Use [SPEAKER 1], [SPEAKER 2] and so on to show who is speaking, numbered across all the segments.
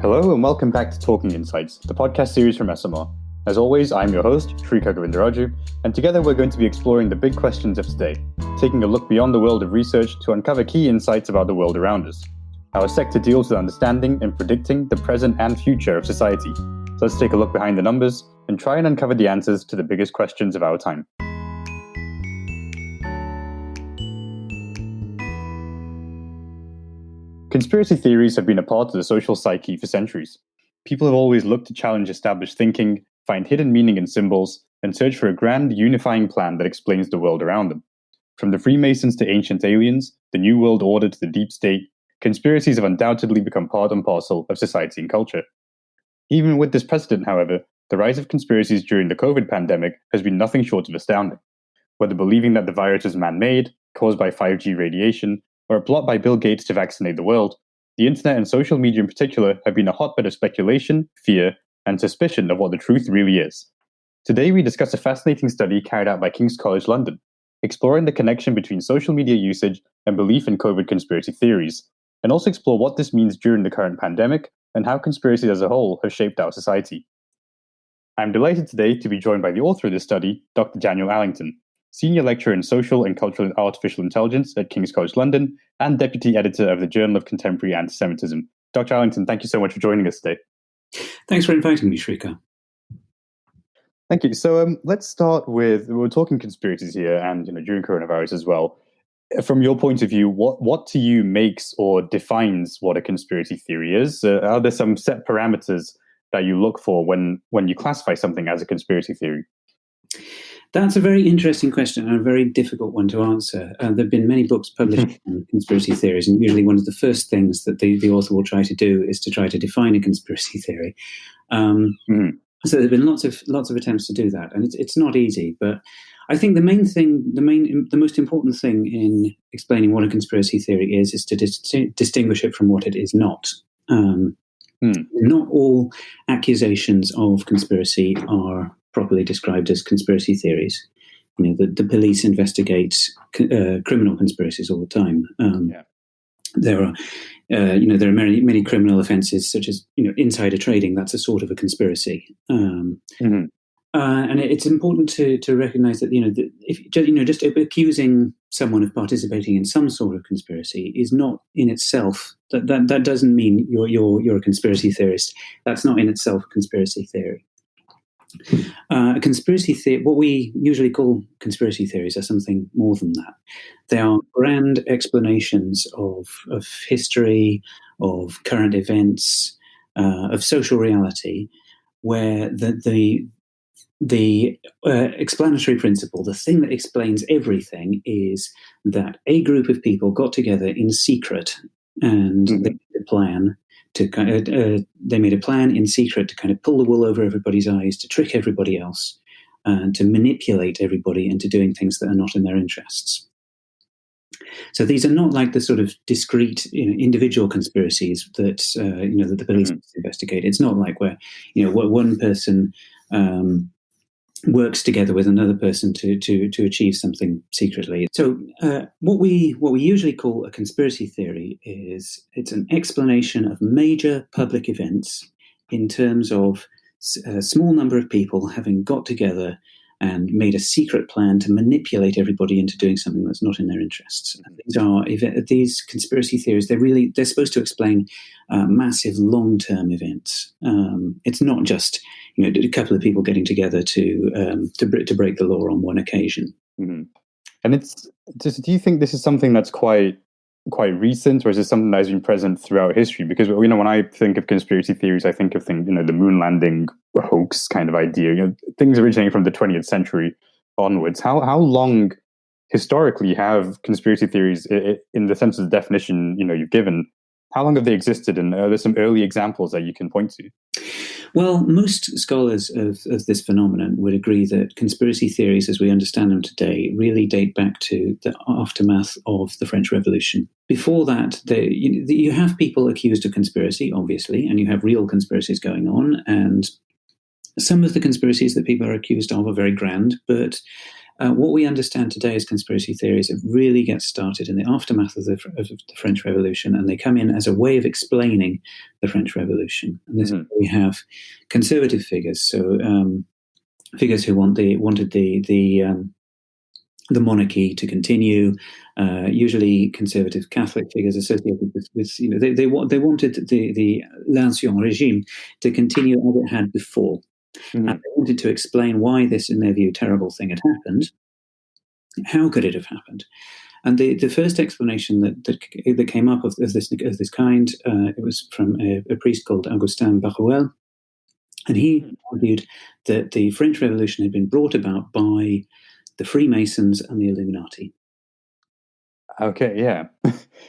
[SPEAKER 1] Hello and welcome back to Talking Insights, the podcast series from Esomar. As always, I'm your host, Shrika Govindaraju, and together we're going to be exploring the big questions of today, taking a look beyond the world of research to uncover key insights about the world around us. Our sector deals with understanding and predicting the present and future of society. So let's take a look behind the numbers and try and uncover the answers to the biggest questions of our time. Conspiracy theories have been a part of the social psyche for centuries. People have always looked to challenge established thinking, find hidden meaning in symbols, and search for a grand, unifying plan that explains the world around them. From the Freemasons to ancient aliens, the New World Order to the Deep State, conspiracies have undoubtedly become part and parcel of society and culture. Even with this precedent, however, the rise of conspiracies during the COVID pandemic has been nothing short of astounding. Whether believing that the virus was man-made, caused by 5G radiation, or a plot by Bill Gates to vaccinate the world, the internet and social media in particular have been a hotbed of speculation, fear, and suspicion of what the truth really is. Today we discuss a fascinating study carried out by King's College London, exploring the connection between social media usage and belief in COVID conspiracy theories, and also explore what this means during the current pandemic and how conspiracies as a whole have shaped our society. I'm delighted today to be joined by the author of this study, Dr. Daniel Allington, Senior Lecturer in Social and Cultural Artificial Intelligence at King's College London and Deputy Editor of the Journal of Contemporary Antisemitism. Dr. Allington, thank you so much for joining us today.
[SPEAKER 2] Thanks for inviting me, Shrika.
[SPEAKER 1] Thank you. So let's start with, we're talking conspiracies here and during coronavirus as well. From your point of view, what to you makes or defines what a conspiracy theory is? Are there some set parameters that you look for when you classify something as a conspiracy theory?
[SPEAKER 2] That's a very interesting question and a very difficult one to answer. There have been many books published on conspiracy theories, and usually one of the first things that the author will try to do is to try to define a conspiracy theory. So there have been lots of attempts to do that, and it's not easy. But I think the most important thing in explaining what a conspiracy theory is to distinguish it from what it is not. Not all accusations of conspiracy are properly described as conspiracy theories. The police investigate criminal conspiracies all the time. There are many criminal offences, such as insider trading. That's a sort of a conspiracy. And it's important to recognise that if just accusing someone of participating in some sort of conspiracy is not in itself that doesn't mean you're a conspiracy theorist. That's not in itself a conspiracy theory. A conspiracy theory, what we usually call conspiracy theories, are something more than that. They are grand explanations of history, of current events, of social reality, where the explanatory principle, the thing that explains everything, is that a group of people got together in secret and they made a plan they made a plan in secret to kind of pull the wool over everybody's eyes, to trick everybody else, and to manipulate everybody into doing things that are not in their interests. So these are not like the sort of discrete, individual conspiracies that that the police investigate. It's not like where one person works together with another person to achieve something secretly. So what we usually call a conspiracy theory it's an explanation of major public events in terms of a small number of people having got together and made a secret plan to manipulate everybody into doing something that's not in their interests. And these conspiracy theories, they're supposed to explain massive long-term events. It's not just a couple of people getting together to break the law on one occasion.
[SPEAKER 1] Mm-hmm. And do you think this is something that's quite recent, or is it something that has been present throughout history? Because when I think of conspiracy theories, I think of things, the moon landing hoax kind of idea, things originating from the 20th century onwards. How long historically have conspiracy theories, in the sense of the definition you've given, how long have they existed? And are there some early examples that you can point to?
[SPEAKER 2] Well, most scholars of this phenomenon would agree that conspiracy theories, as we understand them today, really date back to the aftermath of the French Revolution. Before that, you have people accused of conspiracy, obviously, and you have real conspiracies going on. And some of the conspiracies that people are accused of are very grand, but what we understand today as conspiracy theories, it really gets started in the aftermath of the French Revolution, and they come in as a way of explaining the French Revolution. And this we have conservative figures, so figures who wanted the monarchy to continue, usually conservative Catholic figures associated with they wanted the l'Ancien Régime to continue as it had before. And they wanted to explain why this, in their view, terrible thing had happened. How could it have happened? And the first explanation that came up of this kind, it was from a priest called Augustin Baruel, and he argued that the French Revolution had been brought about by the Freemasons and the Illuminati.
[SPEAKER 1] Okay, yeah.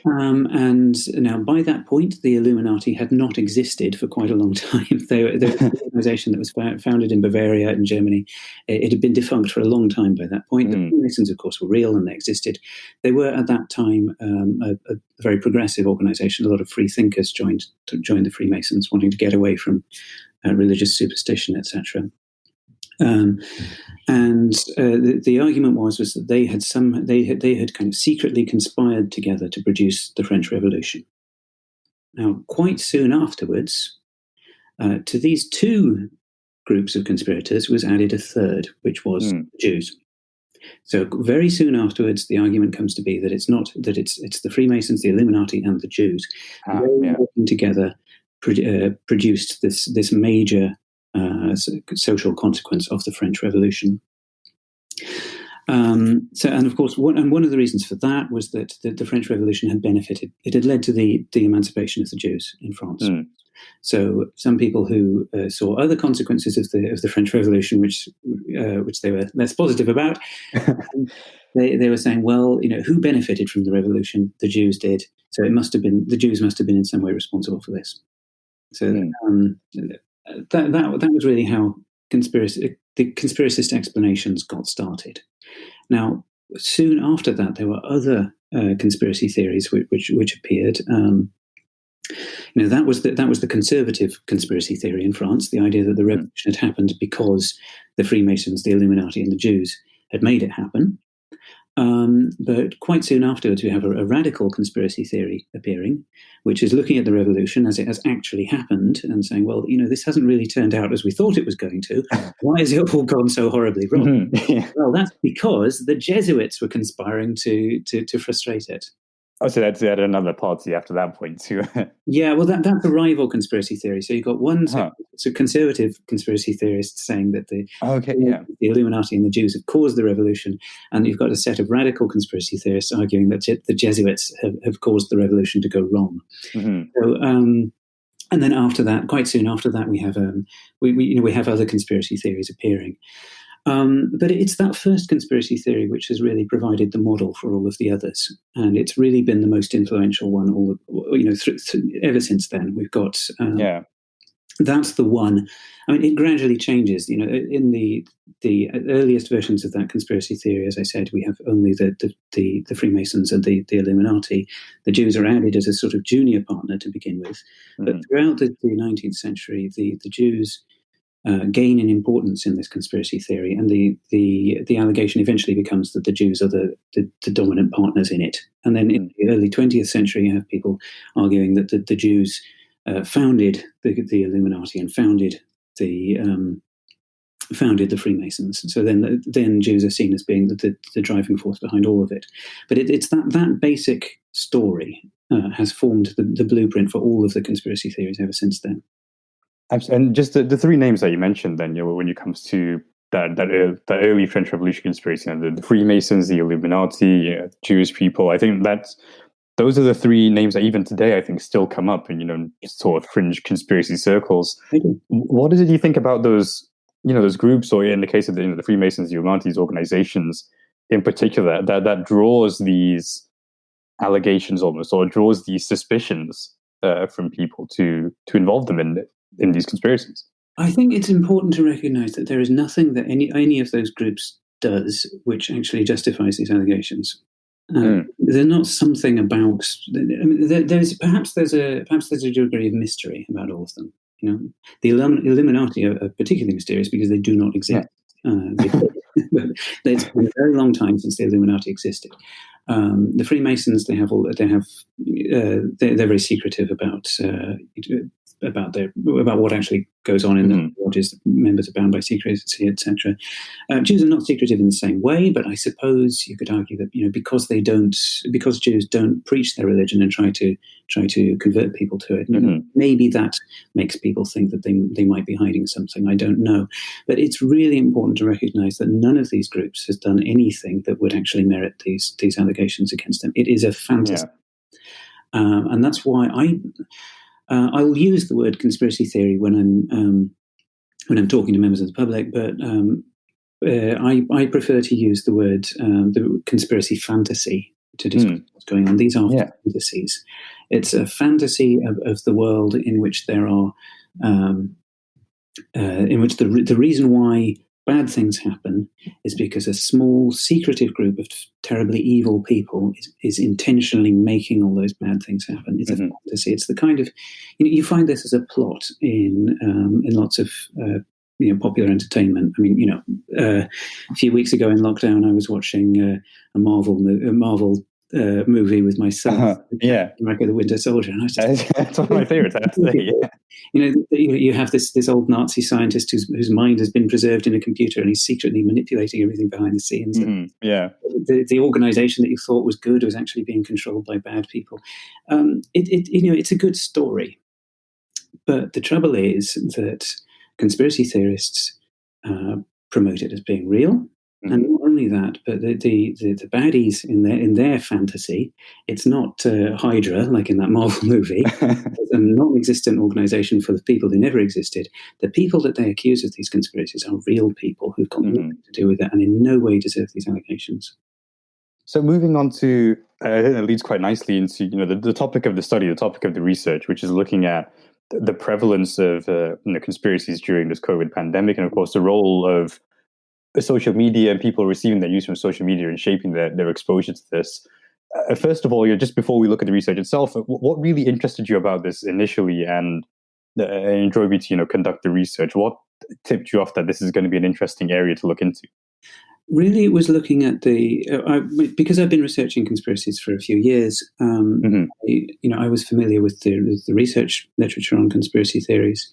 [SPEAKER 2] And now, by that point, the Illuminati had not existed for quite a long time. They were an organization that was founded in Bavaria in Germany. It had been defunct for a long time by that point. The Freemasons, of course, were real and they existed. They were, at that time, a very progressive organization. A lot of free thinkers joined the Freemasons, wanting to get away from religious superstition, etc. The argument was that they had kind of secretly conspired together to produce the French Revolution. Now, quite soon afterwards, to these two groups of conspirators was added a third, which was the Jews. So very soon afterwards, the argument comes to be that it's the Freemasons, the Illuminati, and the Jews. They working together produced this major social consequence of the French Revolution. And of course, one of the reasons for that was that the French Revolution had benefited. It had led to the emancipation of the Jews in France. So some people who saw other consequences of the French Revolution, which they were less positive about, they were saying, well, who benefited from the revolution? The Jews did. So the Jews must have been in some way responsible for this. So that was really how the conspiracist explanations got started. Now, soon after that, there were other conspiracy theories which appeared. That was the conservative conspiracy theory in France, the idea that the revolution had happened because the Freemasons, the Illuminati, and the Jews had made it happen. But quite soon afterwards, we have a radical conspiracy theory appearing, which is looking at the revolution as it has actually happened and saying, well, this hasn't really turned out as we thought it was going to. Why has it all gone so horribly wrong? Well, that's because the Jesuits were conspiring to frustrate it.
[SPEAKER 1] Oh, so that's yet another party after that point too.
[SPEAKER 2] Yeah, well, that's a rival conspiracy theory. So you've got one conservative conspiracy theorist saying that the Illuminati and the Jews have caused the revolution, and you've got a set of radical conspiracy theorists arguing that the Jesuits have caused the revolution to go wrong. So, and then after that, quite soon after that, we have we have other conspiracy theories appearing. But it's that first conspiracy theory which has really provided the model for all of the others, and it's really been the most influential one. Ever since then, we've got that's the one. I mean, it gradually changes. In the earliest versions of that conspiracy theory, as I said, we have only the Freemasons and the Illuminati. The Jews are added as a sort of junior partner to begin with, but throughout the 19th century, the Jews gain in importance in this conspiracy theory, and the allegation eventually becomes that the Jews are the dominant partners in it. And then in the early 20th century, you have people arguing that the Jews founded the Illuminati and founded the Freemasons. So then Jews are seen as being the driving force behind all of it. But it's that basic story has formed the blueprint for all of the conspiracy theories ever since then.
[SPEAKER 1] And just the three names that you mentioned, then, when it comes to that early French Revolution conspiracy, the Freemasons, the Illuminati, Jewish people, I think those are the three names that even today I think still come up in sort of fringe conspiracy circles. What is it you think about those those groups, or in the case of the Freemasons, the Illuminati, these organizations in particular, that draws these allegations almost, or draws these suspicions from people to involve them in these conspiracies?
[SPEAKER 2] I think it's important to recognize that there is nothing that any of those groups does which actually justifies these allegations. They're not something about. I mean, there's a degree of mystery about all of them. The Illuminati are particularly mysterious because they do not exist. But it's been a very long time since the Illuminati existed. The Freemasons, they're very secretive about what actually goes on in the lodges. Members are bound by secrecy, etc. Jews are not secretive in the same way, but I suppose you could argue that because Jews don't preach their religion and try to convert people to it, maybe that makes people think that they might be hiding something. I don't know, but it's really important to recognise that none of these groups has done anything that would actually merit these allegations against them. It is a fantasy, and that's why I will use the word conspiracy theory when I'm talking to members of the public, but I prefer to use the word the conspiracy fantasy to describe what's going on. These are fantasies. It's a fantasy of the world in which there are in which the reason why bad things happen is because a small secretive group of terribly evil people is intentionally making all those bad things happen. It's a fantasy. It's the kind of you find this as a plot in lots of popular entertainment. I mean, a few weeks ago in lockdown, I was watching a Marvel movie with my son. America the Winter Soldier, and I was just,
[SPEAKER 1] that's one of my favorites. I have to say,
[SPEAKER 2] you have this old Nazi scientist whose mind has been preserved in a computer, and he's secretly manipulating everything behind the scenes. The organization that you thought was good was actually being controlled by bad people. It's a good story, but the trouble is that conspiracy theorists promote it as being real. And not only that, but the baddies in their fantasy, it's not Hydra like in that Marvel movie. It's a non-existent organization full of people who never existed. The people that they accuse of these conspiracies are real people who've got nothing to do with it and in no way deserve these allegations.
[SPEAKER 1] So moving on to, I think it leads quite nicely into the topic of the study, the topic of the research, which is looking at the prevalence of conspiracies during this COVID pandemic, and of course the role of social media and people receiving their news from social media and shaping their exposure to this. First of all, just before we look at the research itself, what really interested you about this initially and drove you to conduct the research? What tipped you off that this is going to be an interesting area to look into?
[SPEAKER 2] Really, it was looking at because I've been researching conspiracies for a few years. I was familiar with the research literature on conspiracy theories.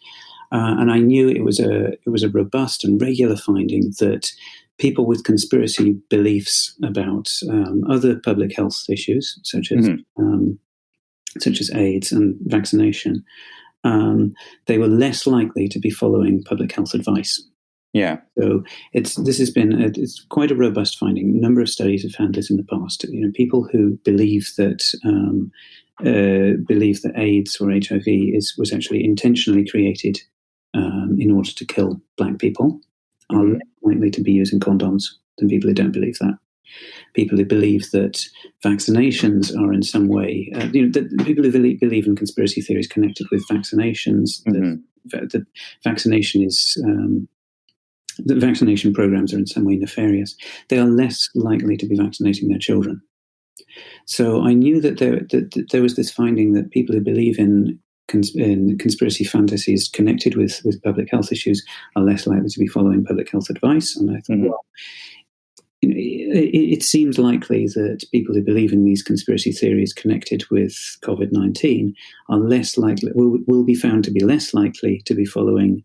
[SPEAKER 2] And I knew it was a robust and regular finding that people with conspiracy beliefs about other public health issues, such as AIDS and vaccination, they were less likely to be following public health advice.
[SPEAKER 1] Yeah.
[SPEAKER 2] So it's quite a robust finding. A number of studies have found this in the past. People who believe that AIDS or HIV was actually intentionally created in order to kill black people are less likely to be using condoms than people who don't believe that. People who believe that vaccinations are in some way, that people who believe in conspiracy theories connected with vaccinations, that vaccination programs are in some way nefarious, they are less likely to be vaccinating their children. So I knew that there was this finding that people who believe in conspiracy fantasies connected with public health issues are less likely to be following public health advice. And I thought, it seems likely that people who believe in these conspiracy theories connected with COVID-19 are less likely, will be found to be less likely to be following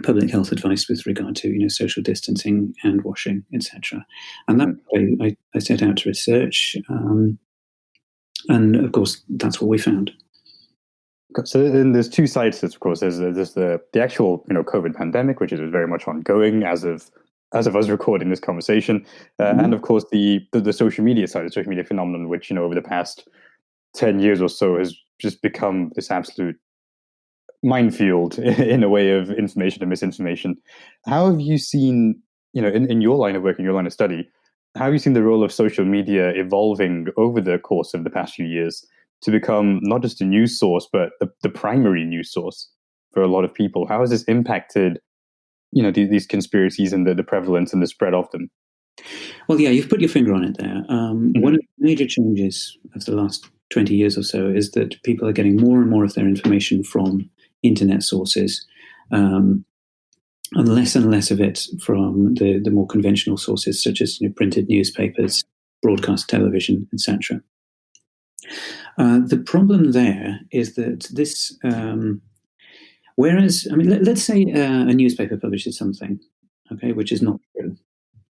[SPEAKER 2] public health advice with regard to social distancing, hand washing, etc. And that I set out to research, and of course that's what we found.
[SPEAKER 1] So then there's two sides to this, of course. There's the actual COVID pandemic, which is very much ongoing as of us recording this conversation, and of course the social media side, the social media phenomenon, which over the past 10 years or so has just become this absolute minefield in a way of information and misinformation. How have you seen, in your line of work, in your line of study, how have you seen the role of social media evolving over the course of the past few years to become not just a news source, but the primary news source for a lot of people? How has this impacted, these conspiracies and the prevalence and the spread of them?
[SPEAKER 2] Well, yeah, you've put your finger on it there. One of the major changes of the last 20 years or so is that people are getting more and more of their information from internet sources. and less of it from the more conventional sources, such as printed newspapers, broadcast television, etc. The problem there is that this, whereas, I mean, let's say a newspaper publishes something, okay, which is not true,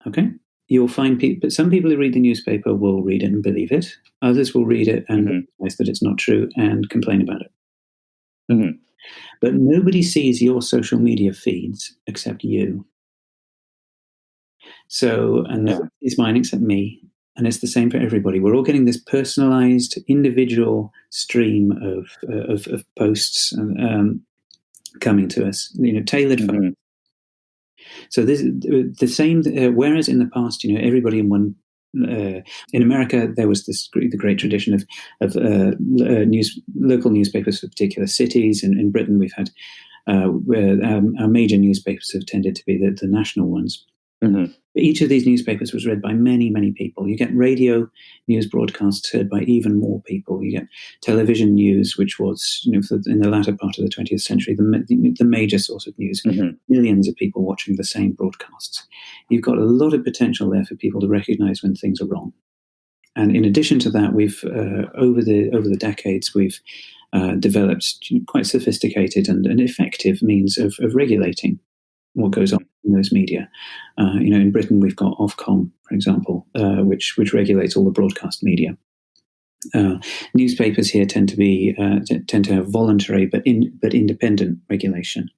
[SPEAKER 2] okay? You'll find some people who read the newspaper will read it and believe it. Others will read it and realize that it's not true and complain about it.
[SPEAKER 1] Mm-hmm.
[SPEAKER 2] But nobody sees your social media feeds except you. So, and nobody sees mine except me. And it's the same for everybody. We're all getting this personalized, individual stream of posts coming to us, tailored for. So this the same. Whereas in the past, everybody in one. In America, there was the great tradition of local newspapers for particular cities. In Britain, we've had where our major newspapers have tended to be the national ones. Mm-hmm. Each of these newspapers was read by many, many people. You get radio news broadcasts heard by even more people. You get television news, which was, in the latter part of the 20th century, the major source of news. Mm-hmm. Millions of people watching the same broadcasts. You've got a lot of potential there for people to recognize when things are wrong. And in addition to that, we've over the decades, we've developed quite sophisticated and effective means of regulating what goes on in those media. In Britain, we've got Ofcom, for example, which regulates all the broadcast media. Newspapers here tend to have voluntary but independent regulation.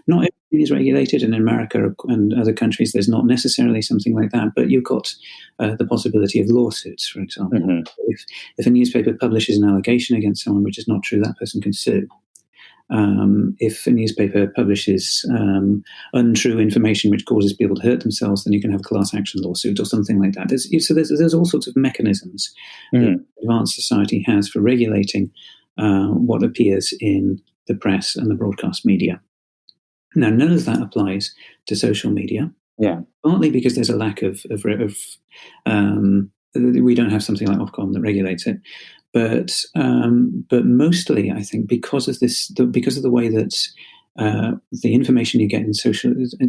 [SPEAKER 2] Not everything is regulated, and in America and other countries, there's not necessarily something like that. But you've got the possibility of lawsuits, for example. Mm-hmm. If a newspaper publishes an allegation against someone which is not true, that person can sue. If a newspaper publishes untrue information which causes people to hurt themselves, then you can have a class action lawsuit or something like that. There's all sorts of mechanisms that advanced society has for regulating what appears in the press and the broadcast media. Now, none of that applies to social media. Yeah, partly because there's a lack of we don't have something like Ofcom that regulates it. But mostly, I think, because of the way that the information you get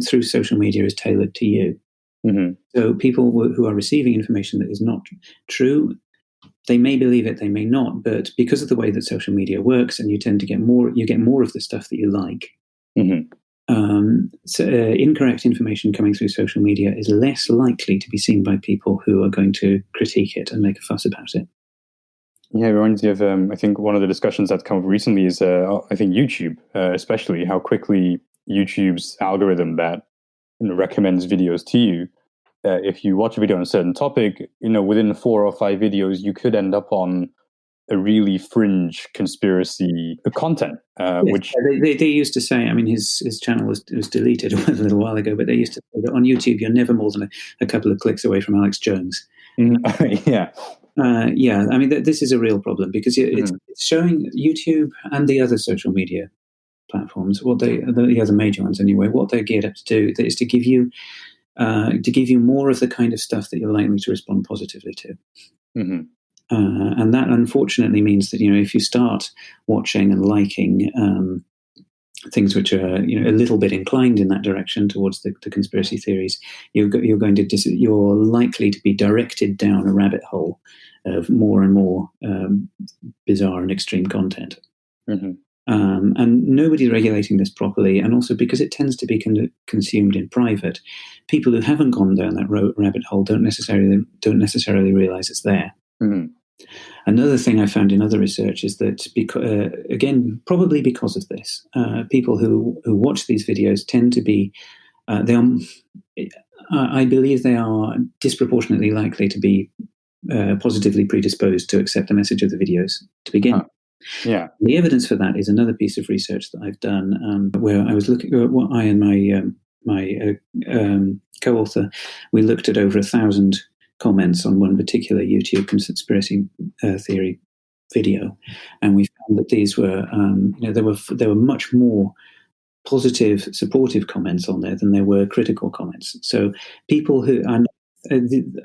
[SPEAKER 2] through social media is tailored to you. Mm-hmm. So people who are receiving information that is not true, they may believe it, they may not. But because of the way that social media works, and you tend to get more of the stuff that you like. Mm-hmm. Incorrect information coming through social media is less likely to be seen by people who are going to critique it and make a fuss about it.
[SPEAKER 1] Yeah, it reminds me of, I think one of the discussions that's come up recently is, I think YouTube, especially how quickly YouTube's algorithm that recommends videos to you. If you watch a video on a certain topic, within 4 or 5 videos, you could end up on a really fringe conspiracy content.
[SPEAKER 2] Yes, which they used to say, I mean, his channel was deleted a little while ago, but they used to say that on YouTube, you're never more than a couple of clicks away from Alex Jones.
[SPEAKER 1] Yeah.
[SPEAKER 2] I mean, this is a real problem because it's showing YouTube and the other social media platforms, the other major ones anyway, what they're geared up to do is to give you more of the kind of stuff that you're likely to respond positively to. Mm-hmm. And that unfortunately means that, if you start watching and liking things which are, a little bit inclined in that direction towards the conspiracy theories, you're likely to be directed down a rabbit hole of more and more bizarre and extreme content. Mm-hmm. And nobody's regulating this properly, and also because it tends to be consumed in private, people who haven't gone down that rabbit hole don't necessarily realize it's there. Mm-hmm. Another thing I found in other research is that, again, probably because of this, people who watch these videos tend to be, I believe they are disproportionately likely to be positively predisposed to accept the message of the videos to begin.
[SPEAKER 1] Yeah.
[SPEAKER 2] The evidence for that is another piece of research that I've done, where I was looking at what I and my co-author, we looked at over 1,000 comments on one particular YouTube conspiracy theory video, and we found that these were, there were much more positive, supportive comments on there than there were critical comments. So people who,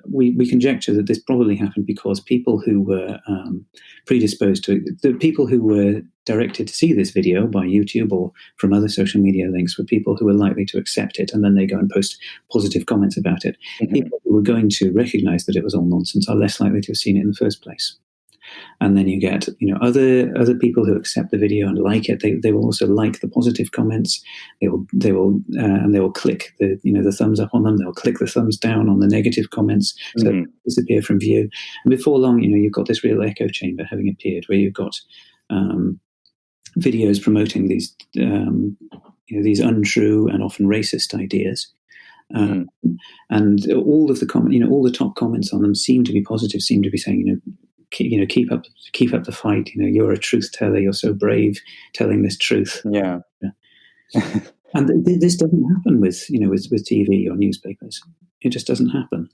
[SPEAKER 2] we conjecture that this probably happened because people who were predisposed to it, the people who were directed to see this video by YouTube or from other social media links were people who were likely to accept it, and then they go and post positive comments about it.
[SPEAKER 1] Mm-hmm.
[SPEAKER 2] People who were going to recognize that it was all nonsense are less likely to have seen it in the first place. And then you get, other people who accept the video and like it. They will also like the positive comments. They will click the thumbs up on them. They'll click the thumbs down on the negative comments, so they disappear from view. And before long, you've got this real echo chamber having appeared, where you've got videos promoting these untrue and often racist ideas. And all of the all the top comments on them seem to be positive. Seem to be saying, keep up the fight. You're a truth teller. You're so brave telling this truth.
[SPEAKER 1] Yeah.
[SPEAKER 2] And this doesn't happen with TV or newspapers. It just doesn't happen.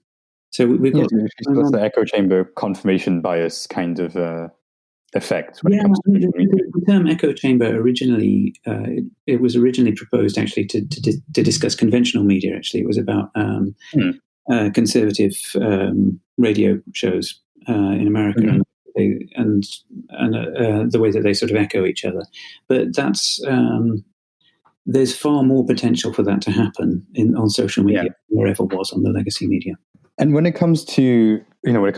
[SPEAKER 2] So we've got
[SPEAKER 1] the echo chamber confirmation bias kind of effect.
[SPEAKER 2] The term echo chamber originally it was originally proposed actually to discuss conventional media. Actually, it was about conservative radio shows in America, and the way that they sort of echo each other. But that's there's far more potential for that to happen on social media than there ever was on the legacy media.
[SPEAKER 1] And when it comes to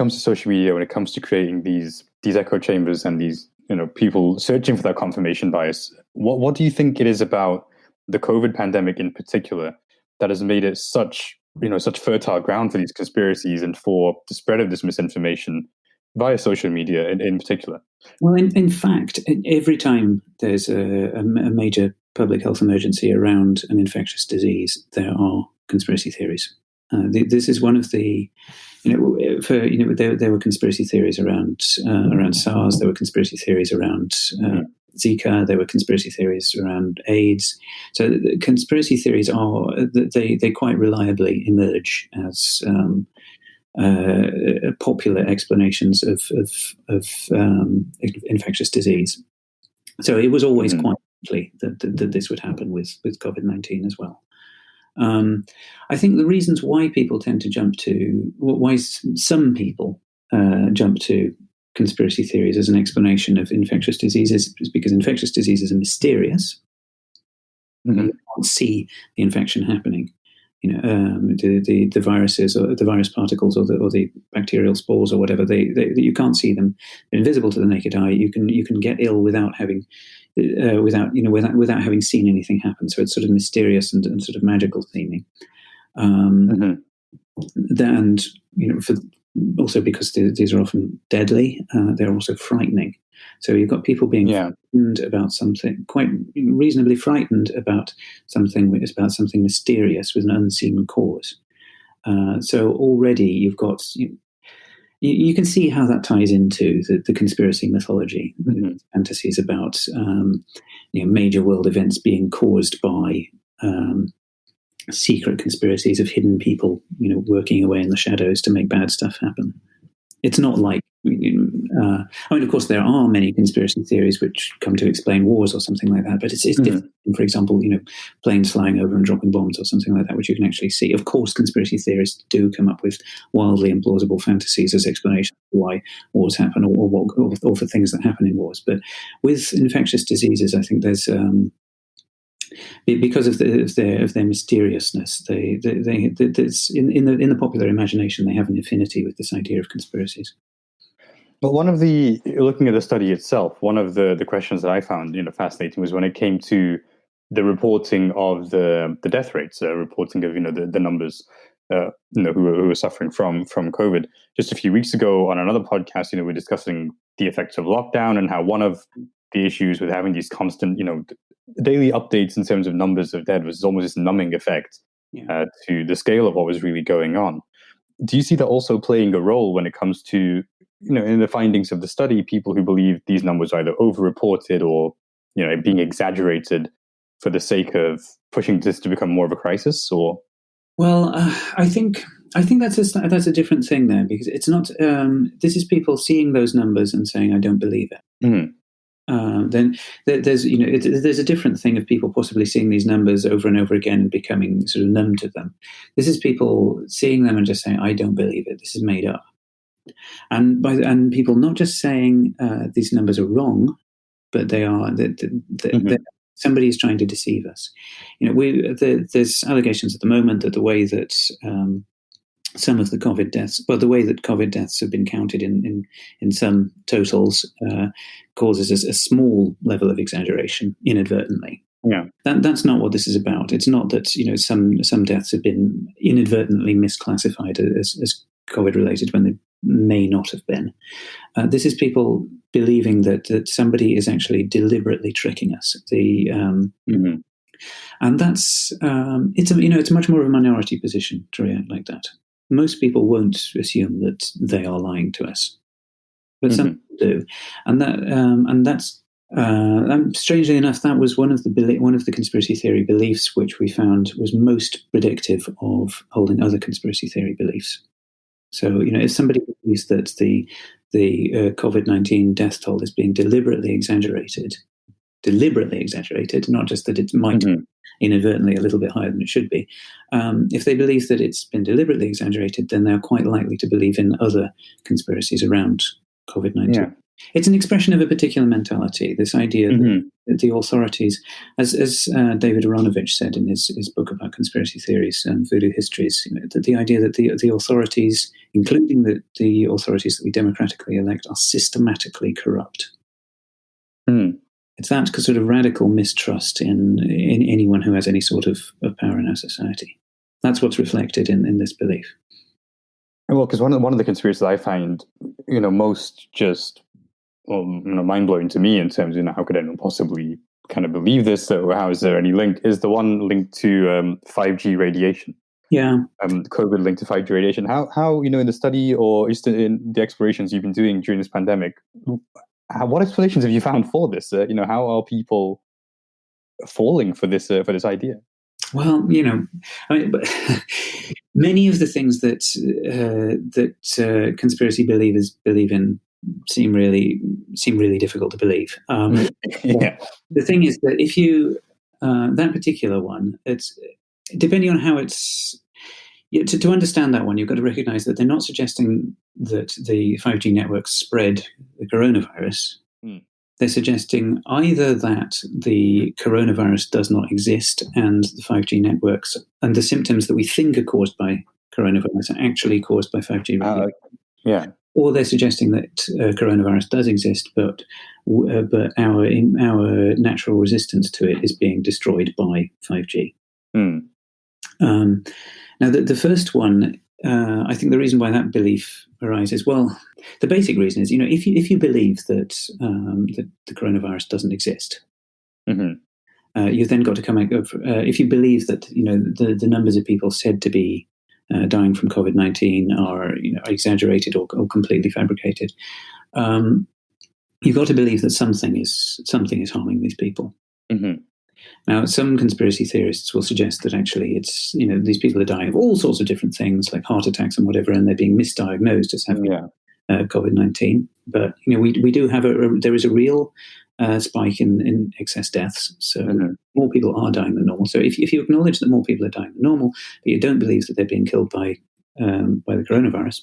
[SPEAKER 1] social media, when it comes to creating these echo chambers and these people searching for that confirmation bias, what do you think it is about the COVID pandemic in particular that has made it such fertile ground for these conspiracies and for the spread of this misinformation via social media in particular?
[SPEAKER 2] Well, in fact, every time there's a major public health emergency around an infectious disease, there are conspiracy theories. This is one of the, there were conspiracy theories around SARS. There were conspiracy theories around Zika. There were conspiracy theories around AIDS. So the conspiracy theories they quite reliably emerge as popular explanations of infectious disease. So it was always quite likely that this would happen with COVID-19 as well. I think the reasons why people tend to why some people jump to conspiracy theories as an explanation of infectious diseases is because infectious diseases are mysterious. You can't see the infection happening. The viruses or the virus particles or the bacterial spores or whatever, you can't see them. They're invisible to the naked eye. You can get ill without having seen anything happen. So it's sort of mysterious and sort of magical seeming. Also because these are often deadly, they're also frightening. So you've got people being frightened about something, quite reasonably frightened about something mysterious with an unseen cause. So already you've got, you can see how that ties into the conspiracy mythology, fantasies about major world events being caused by secret conspiracies of hidden people, working away in the shadows to make bad stuff happen. It's not like, of course, there are many conspiracy theories which come to explain wars or something like that, but it's different. For example, planes flying over and dropping bombs or something like that, which you can actually see. Of course, conspiracy theorists do come up with wildly implausible fantasies as explanations for why wars happen or for things that happen in wars. But with infectious diseases, I think there's because of their mysteriousness, in the popular imagination, they have an affinity with this idea of conspiracies.
[SPEAKER 1] But looking at the study itself, one of the questions that I found fascinating was when it came to the reporting of the death rates, reporting of the numbers who were suffering from COVID. Just a few weeks ago on another podcast, we're discussing the effects of lockdown and how one of the issues with having these constant daily updates in terms of numbers of dead was almost this numbing effect to the scale of what was really going on. Do you see that also playing a role when it comes to, in the findings of the study, people who believe these numbers are either over-reported or, being exaggerated for the sake of pushing this to become more of a crisis? Or
[SPEAKER 2] well, I think that's a different thing there, because it's not. This is people seeing those numbers and saying, "I don't believe it." then there's there's a different thing of people possibly seeing these numbers over and over again and becoming sort of numb to them. This is people seeing them and just saying, "I don't believe it. This is made up." And people not just saying these numbers are wrong, but they are that somebody is trying to deceive us. There's allegations at the moment that the way that some of the COVID deaths, the way that COVID deaths have been counted in some totals causes a small level of exaggeration inadvertently.
[SPEAKER 1] Yeah,
[SPEAKER 2] that's not what this is about. It's not that some deaths have been inadvertently misclassified as COVID related when they may not have been. This is people believing that somebody is actually deliberately tricking us. And that's it's much more of a minority position to react like that. Most people won't assume that they are lying to us, but some do, and that's strangely enough, that was one of the conspiracy theory beliefs which we found was most predictive of holding other conspiracy theory beliefs. So, if somebody believes that the COVID-19 death toll is being deliberately exaggerated, not just that it might be inadvertently a little bit higher than it should be. If they believe that it's been deliberately exaggerated, then they're quite likely to believe in other conspiracies around COVID-19. Yeah. It's an expression of a particular mentality, this idea that the authorities, as David Aronovich said in his book about conspiracy theories and voodoo histories, that the idea that the authorities, including the authorities that we democratically elect, are systematically corrupt. It's that sort of radical mistrust in anyone who has any sort of power in our society. That's what's reflected in this belief.
[SPEAKER 1] Well, because one of the conspiracies I find, most just mind-blowing to me in terms of how could anyone possibly kind of believe this, so how is there any link, is the one linked to 5G radiation.
[SPEAKER 2] Yeah.
[SPEAKER 1] COVID linked to 5G radiation. How in the study or just in the explorations you've been doing during this pandemic, what explanations have you found for this? How are people falling for this idea?
[SPEAKER 2] Well, many of the things that conspiracy believers believe in seem really difficult to believe.
[SPEAKER 1] Yeah.
[SPEAKER 2] The thing is that if you that particular one, it's depending on how it's. To understand that one, you've got to recognize that they're not suggesting that the 5G networks spread the coronavirus. They're suggesting either that the coronavirus does not exist and the 5G networks and the symptoms that we think are caused by coronavirus are actually caused by 5G radiation.
[SPEAKER 1] Yeah.
[SPEAKER 2] Or they're suggesting that coronavirus does exist, but our natural resistance to it is being destroyed by 5G. Now, the first one, I think the reason why that belief arises, well, the basic reason is, if you believe that the coronavirus doesn't exist, you've then got to come out of, if you believe that, the numbers of people said to be dying from COVID-19 are, exaggerated or completely fabricated, you've got to believe that something is harming these people. Now, some conspiracy theorists will suggest that actually it's, these people are dying of all sorts of different things, like heart attacks and whatever, and they're being misdiagnosed as having COVID-19. But, we do have there is a real spike in excess deaths. So more people are dying than normal. So if you acknowledge that more people are dying than normal, but you don't believe that they're being killed by the coronavirus,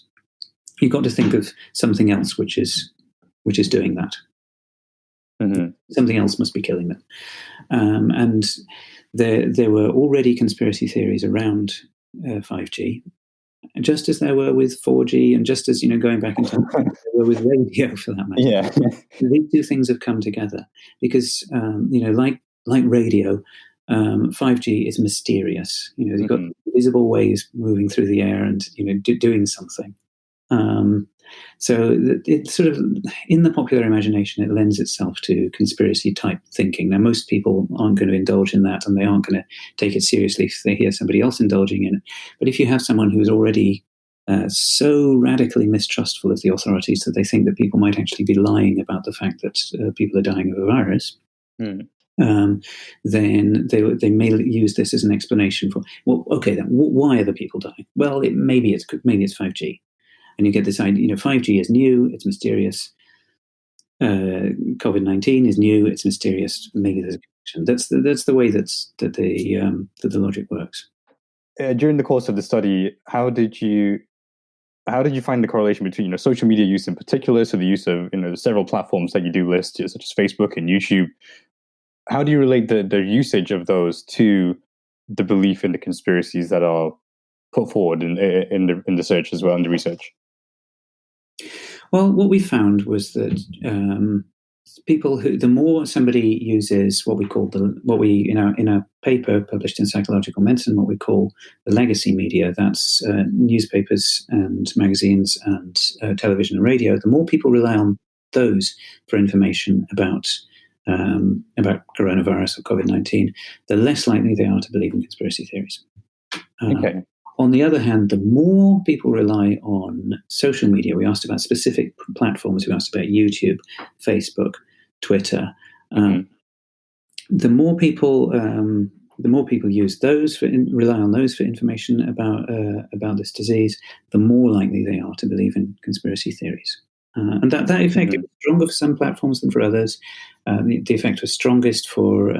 [SPEAKER 2] you've got to think of something else which is doing that. Something else must be killing them. And there were already conspiracy theories around 5G, just as there were with 4G, and just as, going back in time, there were with radio for that matter.
[SPEAKER 1] Yeah.
[SPEAKER 2] These two things have come together because, like radio, 5G is mysterious. You've got visible waves moving through the air and, doing something. So it's sort of, in the popular imagination, it lends itself to conspiracy type thinking. Now, most people aren't going to indulge in that, and they aren't going to take it seriously if they hear somebody else indulging in it. But if you have someone who's already so radically mistrustful of the authorities that they think that people might actually be lying about the fact that people are dying of a virus, then they may use this as an explanation for, well, okay, then why are the people dying? Well, maybe it's 5G. And you get this idea, 5G is new, it's mysterious. COVID-19 is new, it's mysterious, maybe there's a connection. That's the way that the logic works.
[SPEAKER 1] During the course of the study, how did you find the correlation between social media use in particular, so the use of several platforms that you do list, such as Facebook and YouTube? How do you relate the usage of those to the belief in the conspiracies that are put forward in the search as well, in the research?
[SPEAKER 2] Well, what we found was that the more somebody uses what we in a paper published in Psychological Medicine, what we call the legacy media, that's newspapers and magazines and television and radio, the more people rely on those for information about coronavirus or COVID-19, the less likely they are to believe in conspiracy theories.
[SPEAKER 1] Okay.
[SPEAKER 2] On the other hand, the more people rely on social media, we asked about specific platforms, we asked about YouTube, Facebook, Twitter. The more people use those rely on those for information about this disease, the more likely they are to believe in conspiracy theories. And that effect was stronger for some platforms than for others. The effect was strongest for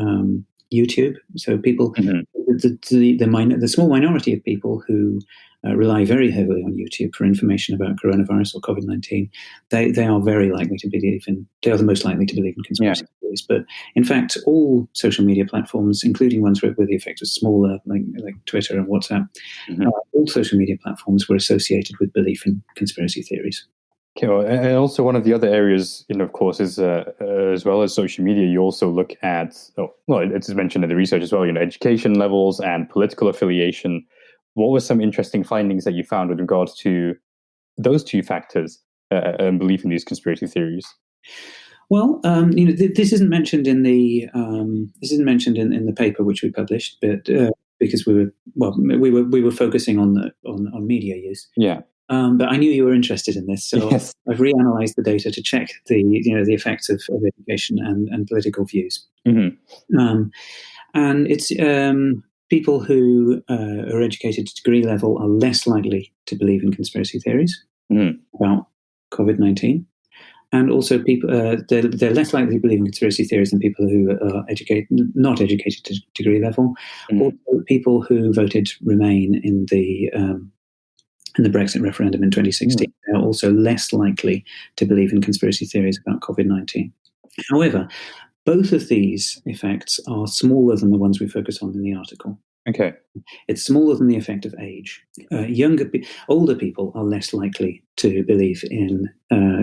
[SPEAKER 2] YouTube. So people, the small minority of people who rely very heavily on YouTube for information about coronavirus or COVID-19, they are very likely to believe they are the most likely to believe in conspiracy theories. But in fact, all social media platforms, including ones where the effect was smaller, like Twitter and WhatsApp, all social media platforms were associated with belief in conspiracy theories.
[SPEAKER 1] Okay, well, and also one of the other areas, of course, is as well as social media, you also look at, it's mentioned in the research as well, education levels and political affiliation. What were some interesting findings that you found with regards to those two factors and belief in these conspiracy theories?
[SPEAKER 2] Well, this isn't mentioned in the paper which we published, but because we were focusing on media use.
[SPEAKER 1] Yeah.
[SPEAKER 2] But I knew you were interested in this, so
[SPEAKER 1] yes.
[SPEAKER 2] I've reanalyzed the data to check the effects of education and political views. And it's people who are educated at degree level are less likely to believe in conspiracy theories about COVID-19, and also people they're less likely to believe in conspiracy theories than people who are not educated to degree level. Also, people who voted Remain in the Brexit referendum in 2016, are also less likely to believe in conspiracy theories about COVID-19. However, both of these effects are smaller than the ones we focus on in the article.
[SPEAKER 1] Okay.
[SPEAKER 2] It's smaller than the effect of age. Older people are less likely to believe in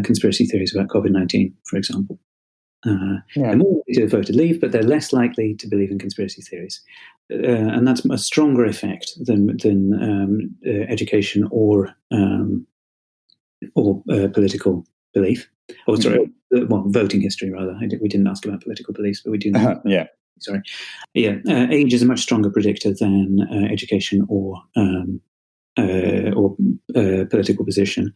[SPEAKER 2] conspiracy theories about COVID-19, for example. They're more likely to have voted Leave, but they're less likely to believe in conspiracy theories. And that's a stronger effect than education or political belief. Oh, sorry, voting history, rather. We didn't ask about political beliefs, but we do know. Sorry. Age is a much stronger predictor than education or political position.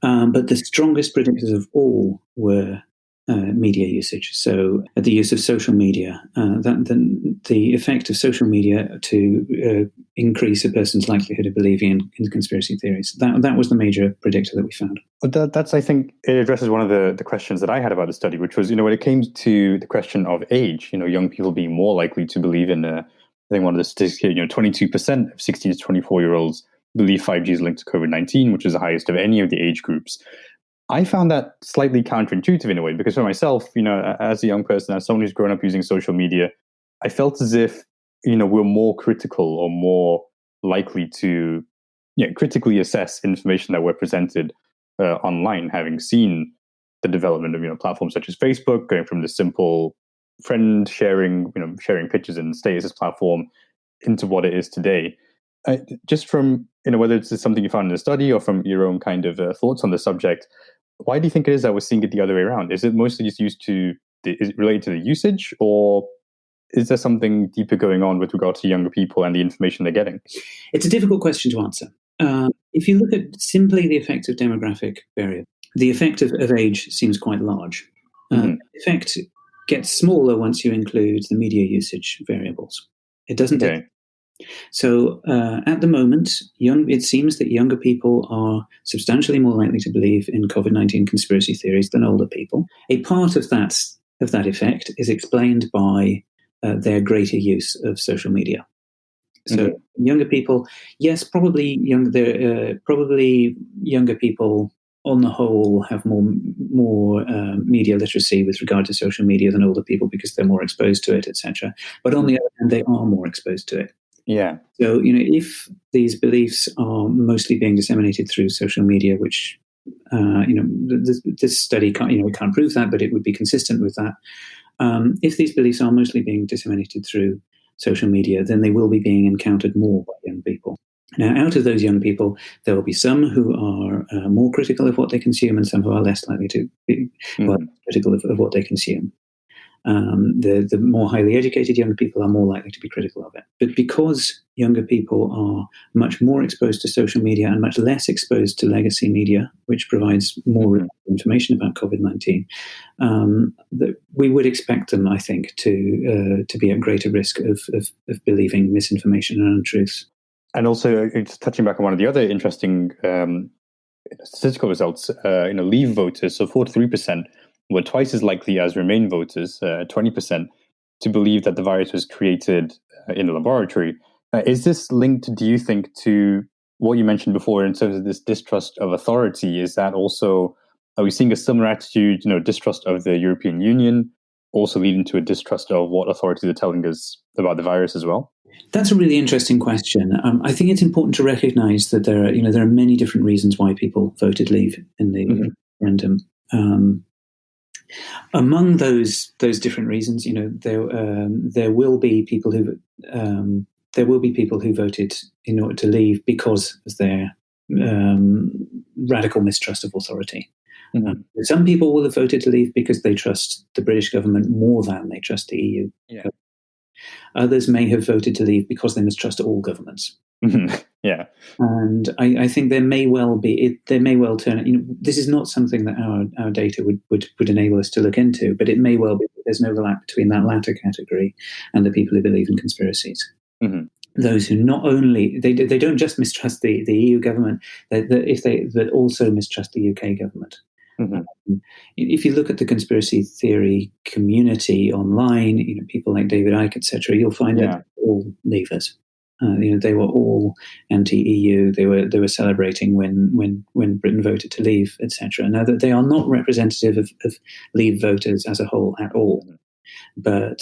[SPEAKER 2] But the strongest predictors of all were media usage. So the use of social media, the effect of social media to increase a person's likelihood of believing in conspiracy theories. That was the major predictor that we found.
[SPEAKER 1] That's, I think, it addresses one of the questions that I had about the study, which was, when it came to the question of age, young people being more likely to believe in, I think one of the statistics here, 22% of 16 to 24-year-olds believe 5G is linked to COVID-19, which is the highest of any of the age groups. I found that slightly counterintuitive in a way, because for myself, as a young person, as someone who's grown up using social media, I felt as if, we're more critical or more likely to critically assess information that we're presented online, having seen the development of, platforms such as Facebook, going from the simple friend sharing, sharing pictures and statuses platform into what it is today. Just from, whether it's something you found in the study or from your own kind of thoughts on the subject, why do you think it is that we're seeing it the other way around? Is it mostly just is it related to the usage, or is there something deeper going on with regard to younger people and the information they're getting?
[SPEAKER 2] It's a difficult question to answer. If you look at simply the effect of demographic variable, the effect of age seems quite large. The effect gets smaller once you include the media usage variables. It doesn't So at the moment, it seems that younger people are substantially more likely to believe in COVID-19 conspiracy theories than older people. A part of that effect is explained by their greater use of social media. So younger people, yes, probably younger people on the whole have more media literacy with regard to social media than older people because they're more exposed to it, etc. But on the other hand, they are more exposed to it.
[SPEAKER 1] Yeah.
[SPEAKER 2] So, if these beliefs are mostly being disseminated through social media, which, this study can't prove that, but it would be consistent with that. If these beliefs are mostly being disseminated through social media, then they will be being encountered more by young people. Now, out of those young people, there will be some who are more critical of what they consume and some who are less likely to be critical of what they consume. The more highly educated younger people are more likely to be critical of it. But because younger people are much more exposed to social media and much less exposed to legacy media, which provides more information about COVID-19, we would expect them, I think, to be at greater risk of believing misinformation and untruths.
[SPEAKER 1] And also, just touching back on one of the other interesting statistical results, Leave voters, so 43%, were twice as likely as Remain voters, 20%, to believe that the virus was created in a laboratory. Is this linked, do you think, to what you mentioned before in terms of this distrust of authority? Is that also, are we seeing a similar attitude, distrust of the European Union, also leading to a distrust of what authorities are telling us about the virus as well?
[SPEAKER 2] That's a really interesting question. I think it's important to recognise that there are many different reasons why people voted Leave in the referendum. Among those different reasons, there will be people who voted in order to leave because of their radical mistrust of authority. Some people will have voted to leave because they trust the British government more than they trust the EU.
[SPEAKER 1] Yeah.
[SPEAKER 2] Others may have voted to leave because they mistrust all governments.
[SPEAKER 1] Yeah.
[SPEAKER 2] And I think there may well turn. This is not something that our data would enable us to look into, but it may well be that there's an overlap between that latter category and the people who believe in conspiracies. Those who not only they don't just mistrust the EU government, but also mistrust the UK government. If you look at the conspiracy theory community online, people like David Icke, etc., you'll find that they're all leavers. They were all anti-EU. They were celebrating when Britain voted to leave, etc. Now that they are not representative of Leave voters as a whole at all, but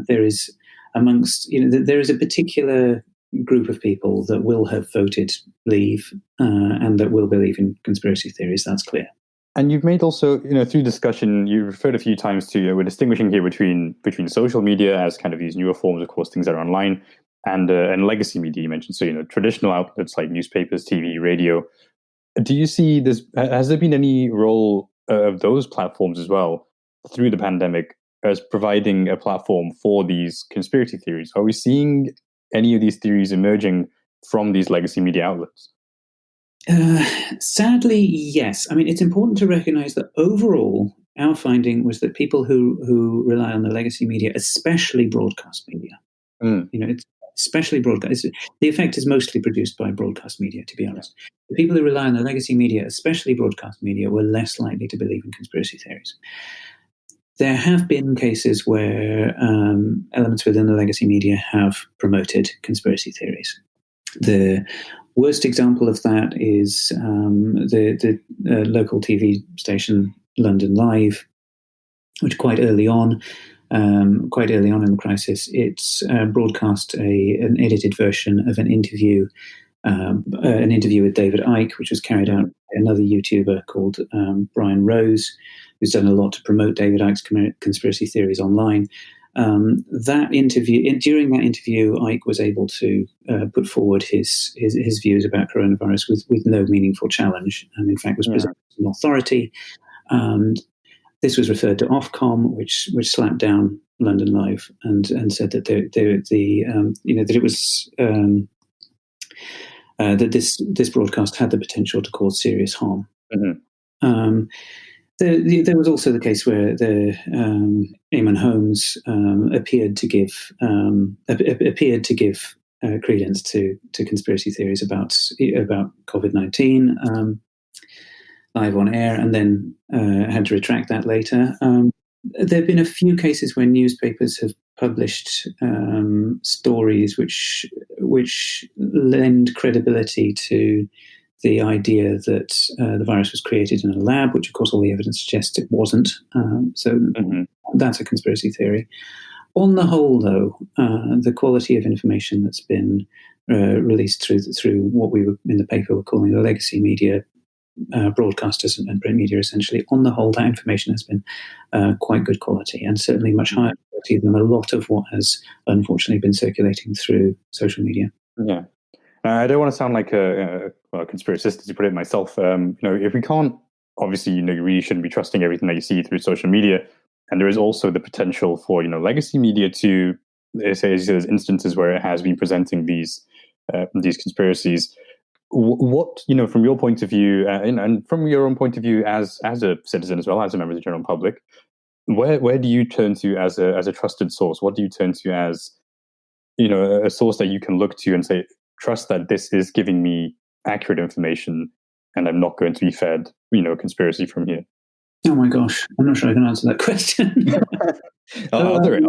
[SPEAKER 2] there is there is a particular group of people that will have voted Leave and that will believe in conspiracy theories. That's clear.
[SPEAKER 1] And you've made also, through discussion, you referred a few times to, we're distinguishing here between social media as kind of these newer forms, of course, things that are online, and legacy media you mentioned. So, traditional outlets like newspapers, TV, radio. Do you see this, has there been any role of those platforms as well through the pandemic as providing a platform for these conspiracy theories? Are we seeing any of these theories emerging from these legacy media outlets?
[SPEAKER 2] Sadly, yes. I mean, it's important to recognize that overall, our finding was that people who rely on the legacy media, especially broadcast media, it's especially broadcast. The effect is mostly produced by broadcast media, to be honest. The people who rely on the legacy media, especially broadcast media, were less likely to believe in conspiracy theories. There have been cases where elements within the legacy media have promoted conspiracy theories. The worst example of that is the local TV station London Live, which quite early on in the crisis, it's broadcast an edited version of an interview with David Icke, which was carried out by another YouTuber called Brian Rose, who's done a lot to promote David Icke's conspiracy theories online. During that interview, Icke was able to put forward his views about coronavirus with no meaningful challenge, and in fact was presented as an authority. And this was referred to Ofcom, which slapped down London Live and said that that it was that this broadcast had the potential to cause serious harm. There was also the case where Eamon Holmes appeared to give credence to conspiracy theories about COVID-19 live on air, and then had to retract that later. There have been a few cases where newspapers have published stories which lend credibility to the idea that the virus was created in a lab, which of course all the evidence suggests it wasn't. So that's a conspiracy theory. On the whole, though, the quality of information that's been released through what we were in the paper were calling the legacy media, broadcasters and print media, essentially, on the whole, that information has been quite good quality, and certainly much higher quality than a lot of what has unfortunately been circulating through social media.
[SPEAKER 1] Yeah. I don't want to sound like a conspiracist, to put it myself. If we can't, obviously, you really shouldn't be trusting everything that you see through social media. And there is also the potential for, legacy media to, say, there's instances where it has been presenting these conspiracies. What, from your point of view, and from your own point of view as a citizen as well, as a member of the general public, where do you turn to as a trusted source? What do you turn to as, a source that you can look to and say, trust that this is giving me accurate information and I'm not going to be fed, a conspiracy from here?
[SPEAKER 2] Oh my gosh, I'm not sure I can answer that question.
[SPEAKER 1] Are there any,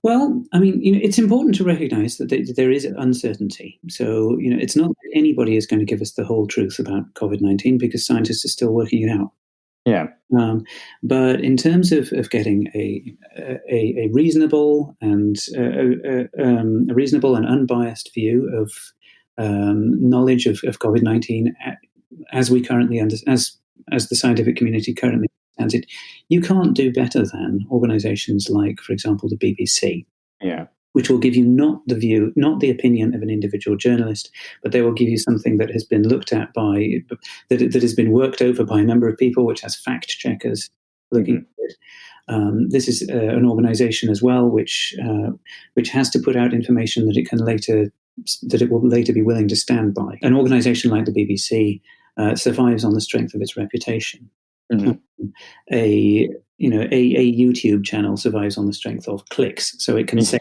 [SPEAKER 2] Well, I mean, it's important to recognize that there is uncertainty. So, it's not that anybody is going to give us the whole truth about COVID-19 because scientists are still working it out.
[SPEAKER 1] Yeah.
[SPEAKER 2] But in terms of getting a reasonable and unbiased view of knowledge of COVID-19 as we currently as the scientific community currently understands it, you can't do better than organizations like, for example, the BBC.
[SPEAKER 1] Yeah.
[SPEAKER 2] Which will give you not the opinion of an individual journalist, but they will give you something that has been looked at that has been worked over by a number of people, which has fact checkers looking at it. This is an organization as well, which has to put out information that it will later be willing to stand by. An organization like the BBC survives on the strength of its reputation. A YouTube channel survives on the strength of clicks, so it can say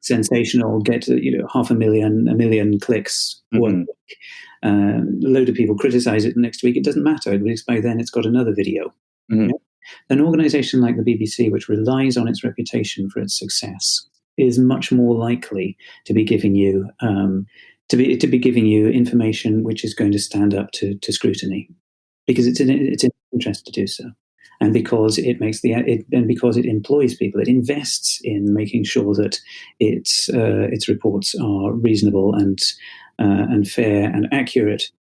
[SPEAKER 2] sensational, get 500,000, 1 million clicks one week. A load of people criticize it the next week. It doesn't matter because by then it's got another video. An organization like the BBC, which relies on its reputation for its success, is much more likely to be giving you information which is going to stand up to scrutiny, because it's in its interest to do so, and because it because it employs people, it invests in making sure that its reports are reasonable and fair and accurate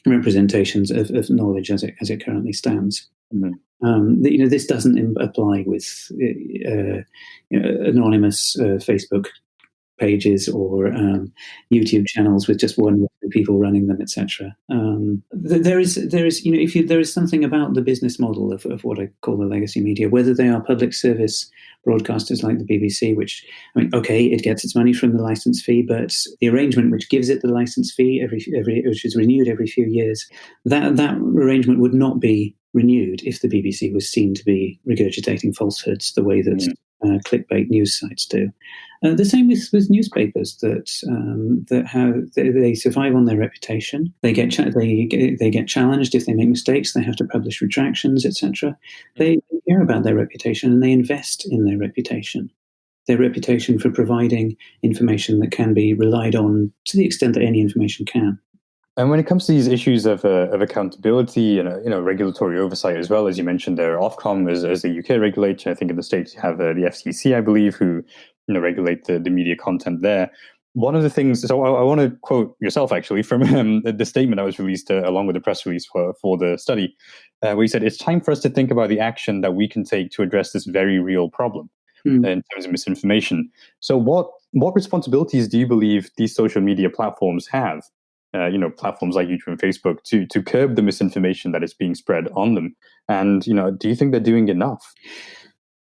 [SPEAKER 2] representations of knowledge as it currently stands. This doesn't apply with anonymous Facebook pages or YouTube channels with just one or two people running them, etc. There is something about the business model of what I call the legacy media, whether they are public service broadcasters like the BBC, which, it gets its money from the license fee, but the arrangement which gives it the license fee which is renewed every few years, that arrangement would not be renewed if the BBC was seen to be regurgitating falsehoods the way that clickbait news sites do. The same with newspapers they survive on their reputation. They get challenged if they make mistakes. They have to publish retractions, etc. They care about their reputation and they invest in their reputation. Their reputation for providing information that can be relied on to the extent that any information can.
[SPEAKER 1] And when it comes to these issues of accountability and regulatory oversight as well, as you mentioned, there Ofcom as the UK regulator. I think in the States you have the FCC, I believe, who regulate the media content there. One of the things, so I want to quote yourself actually from the statement that was released along with the press release for the study, where you said, "It's time for us to think about the action that we can take to address this very real problem in terms of misinformation." So what responsibilities do you believe these social media platforms have? Platforms like YouTube and Facebook to curb the misinformation that is being spread on them, and do you think they're doing enough?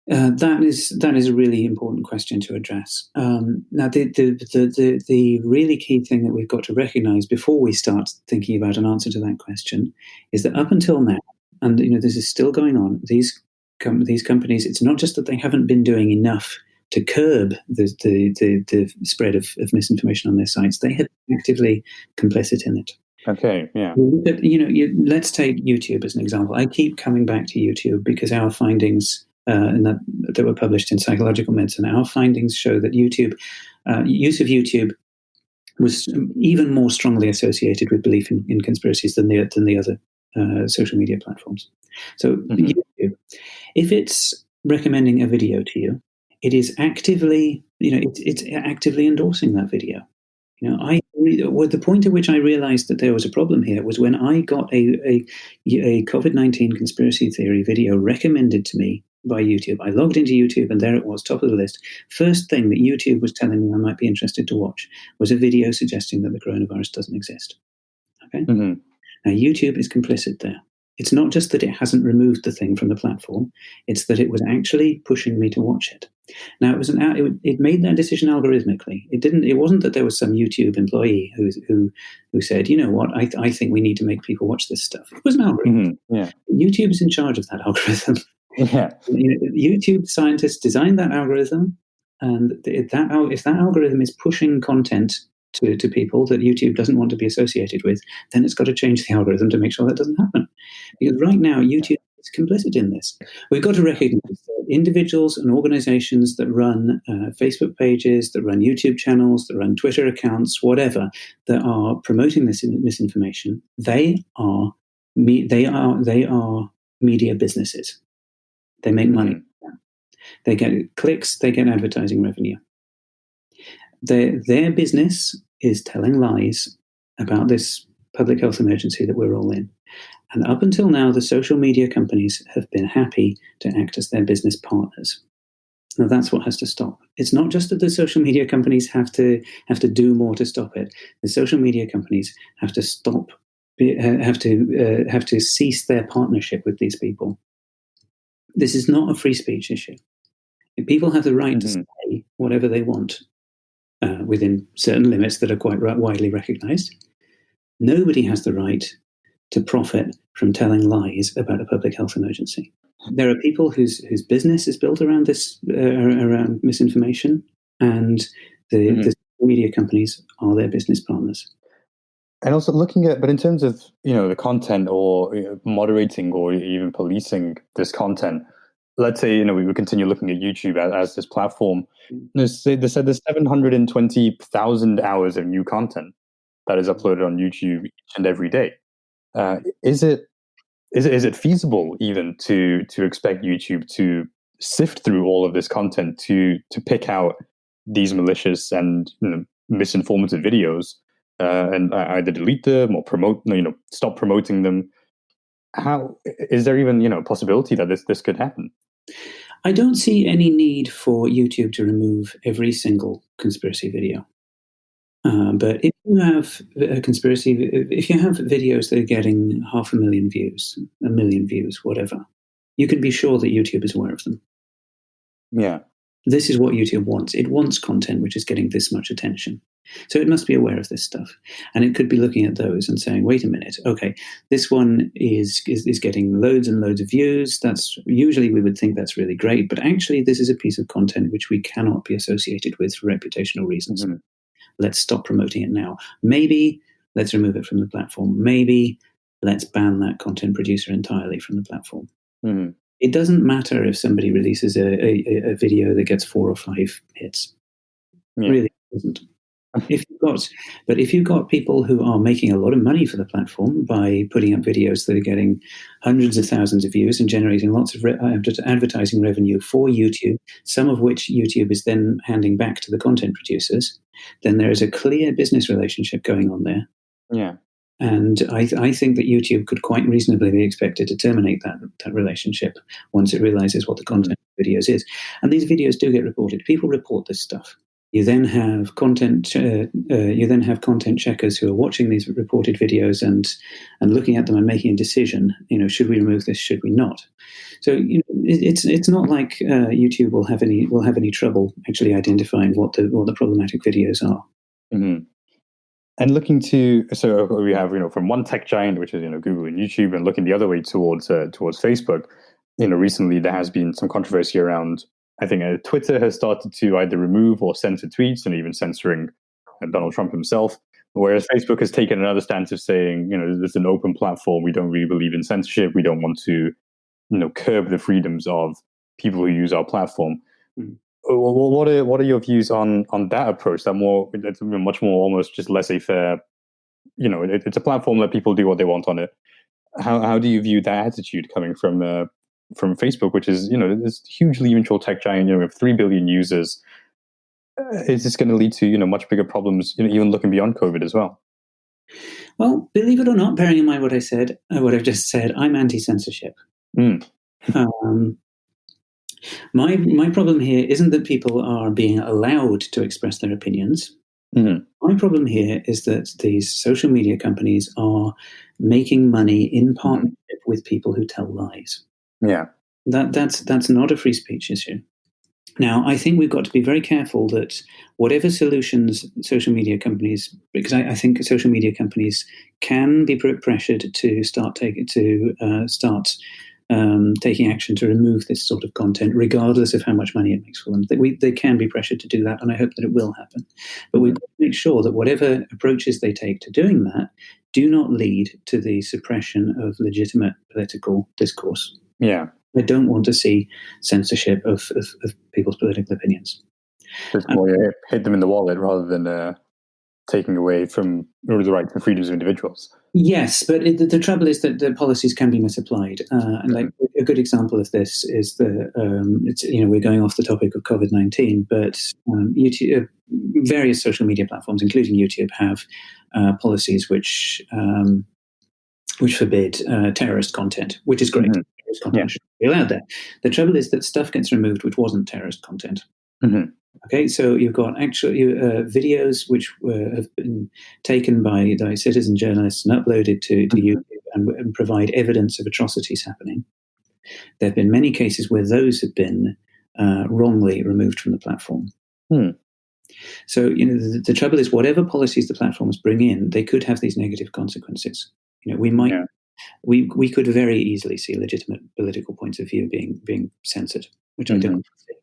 [SPEAKER 2] That is a really important question to address. Now, the really key thing that we've got to recognise before we start thinking about an answer to that question is that up until now, and this is still going on, these companies, it's not just that they haven't been doing enough to curb the spread of misinformation on their sites, they have been actively complicit in it.
[SPEAKER 1] Okay, yeah.
[SPEAKER 2] Let's take YouTube as an example. I keep coming back to YouTube because our findings that were published in Psychological Medicine, our findings show that use of YouTube was even more strongly associated with belief in conspiracies than the other social media platforms. So YouTube, if it's recommending a video to you, it is actively, it's actively endorsing that video. The point at which I realized that there was a problem here was when I got a COVID-19 conspiracy theory video recommended to me by YouTube. I logged into YouTube and there it was, top of the list. First thing that YouTube was telling me I might be interested to watch was a video suggesting that the coronavirus doesn't exist. Okay? Now, YouTube is complicit there. It's not just that it hasn't removed the thing from the platform, it's that it was actually pushing me to watch it. Now, it made that decision algorithmically. It wasn't that there was some YouTube employee who said, you know what, I think we need to make people watch this stuff. It was an algorithm.
[SPEAKER 1] Yeah.
[SPEAKER 2] YouTube is in charge of that algorithm.
[SPEAKER 1] Yeah.
[SPEAKER 2] YouTube scientists designed that algorithm, and if that algorithm is pushing content to people that YouTube doesn't want to be associated with, then it's got to change the algorithm to make sure that doesn't happen. Because right now, YouTube is complicit in this. We've got to recognize that individuals and organizations that run Facebook pages, that run YouTube channels, that run Twitter accounts, whatever, that are promoting this misinformation, they are media businesses. They make money. They get clicks, they get advertising revenue. Their business is telling lies about this public health emergency that we're all in. And up until now, the social media companies have been happy to act as their business partners. Now, that's what has to stop. It's not just that the social media companies have to do more to stop it. The social media companies have to cease their partnership with these people. This is not a free speech issue. People have the right to say whatever they want within certain limits that are quite widely recognized. Nobody has the right to profit from telling lies about a public health emergency. There are people whose business is built around this, around misinformation, and the media companies are their business partners.
[SPEAKER 1] And also but in terms of, the content or moderating or even policing this content, let's say, we would continue looking at YouTube as this platform. They said there's 720,000 hours of new content that is uploaded on YouTube each and every day. Is it feasible even to expect YouTube to sift through all of this content to pick out these malicious and misinformative videos and either delete them or stop promoting them? How is there even a possibility that this could happen?
[SPEAKER 2] I don't see any need for YouTube to remove every single conspiracy video. But if you have if you have videos that are getting 500,000 views, 1 million views, whatever, you can be sure that YouTube is aware of them.
[SPEAKER 1] Yeah.
[SPEAKER 2] This is what YouTube wants. It wants content which is getting this much attention. So it must be aware of this stuff. And it could be looking at those and saying, wait a minute, okay, this one is getting loads and loads of views. That's usually we would think that's really great, but actually this is a piece of content which we cannot be associated with for reputational reasons. Let's stop promoting it now. Maybe let's remove it from the platform. Maybe let's ban that content producer entirely from the platform. It doesn't matter if somebody releases a video that gets 4 or 5 hits.
[SPEAKER 1] Yeah.
[SPEAKER 2] Really doesn't. If you've got people who are making a lot of money for the platform by putting up videos that are getting hundreds of thousands of views and generating lots of advertising revenue for YouTube, some of which YouTube is then handing back to the content producers, then there is a clear business relationship going on there.
[SPEAKER 1] Yeah.
[SPEAKER 2] And I think that YouTube could quite reasonably be expected to terminate that relationship once it realizes what the content of videos is. And these videos do get reported. People report this stuff. You then have content checkers who are watching these reported videos and looking at them and making a decision. Should we remove this? Should we not? So it's not like YouTube will have any trouble actually identifying what the problematic videos are.
[SPEAKER 1] And looking so we have from one tech giant, which is Google and YouTube, and looking the other way towards Facebook. Recently there has been some controversy around I think Twitter has started to either remove or censor tweets, and even censoring Donald Trump himself. Whereas Facebook has taken another stance of saying, this is an open platform. We don't really believe in censorship. We don't want to, curb the freedoms of people who use our platform. What are your views on that approach? It's much more almost just laissez-faire. It's a platform, let people do what they want on it. How do you view that attitude coming from Facebook, which is this hugely influential tech giant? We have 3 billion users. Is this going to lead to much bigger problems? Even looking beyond COVID as well.
[SPEAKER 2] Well, believe it or not, bearing in mind what I've just said, I'm anti-censorship. My problem here isn't that people are being allowed to express their opinions. My problem here is that these social media companies are making money in partnership with people who tell lies.
[SPEAKER 1] Yeah,
[SPEAKER 2] that's not a free speech issue. Now, I think we've got to be very careful that whatever solutions social media companies, because I think social media companies can be pressured to start taking action to remove this sort of content, regardless of how much money it makes for them. They can be pressured to do that, and I hope that it will happen. But we've got to make sure that whatever approaches they take to doing that do not lead to the suppression of legitimate political discourse.
[SPEAKER 1] Yeah.
[SPEAKER 2] I don't want to see censorship of people's political opinions.
[SPEAKER 1] It's more hit them in the wallet rather than taking away from the rights and freedoms of individuals.
[SPEAKER 2] Yes, but the trouble is that the policies can be misapplied. And like a good example of this is we're going off the topic of COVID-19, but YouTube, various social media platforms, including YouTube, have policies which forbid terrorist content, which is great. Terrorist content should be allowed there. The trouble is that stuff gets removed which wasn't terrorist content. Okay, so you've got actually videos which have been taken by citizen journalists and uploaded to YouTube and provide evidence of atrocities happening. There have been many cases where those have been wrongly removed from the platform. So the trouble is, whatever policies the platforms bring in, they could have these negative consequences. We could very easily see legitimate political points of view being censored, which I don't see.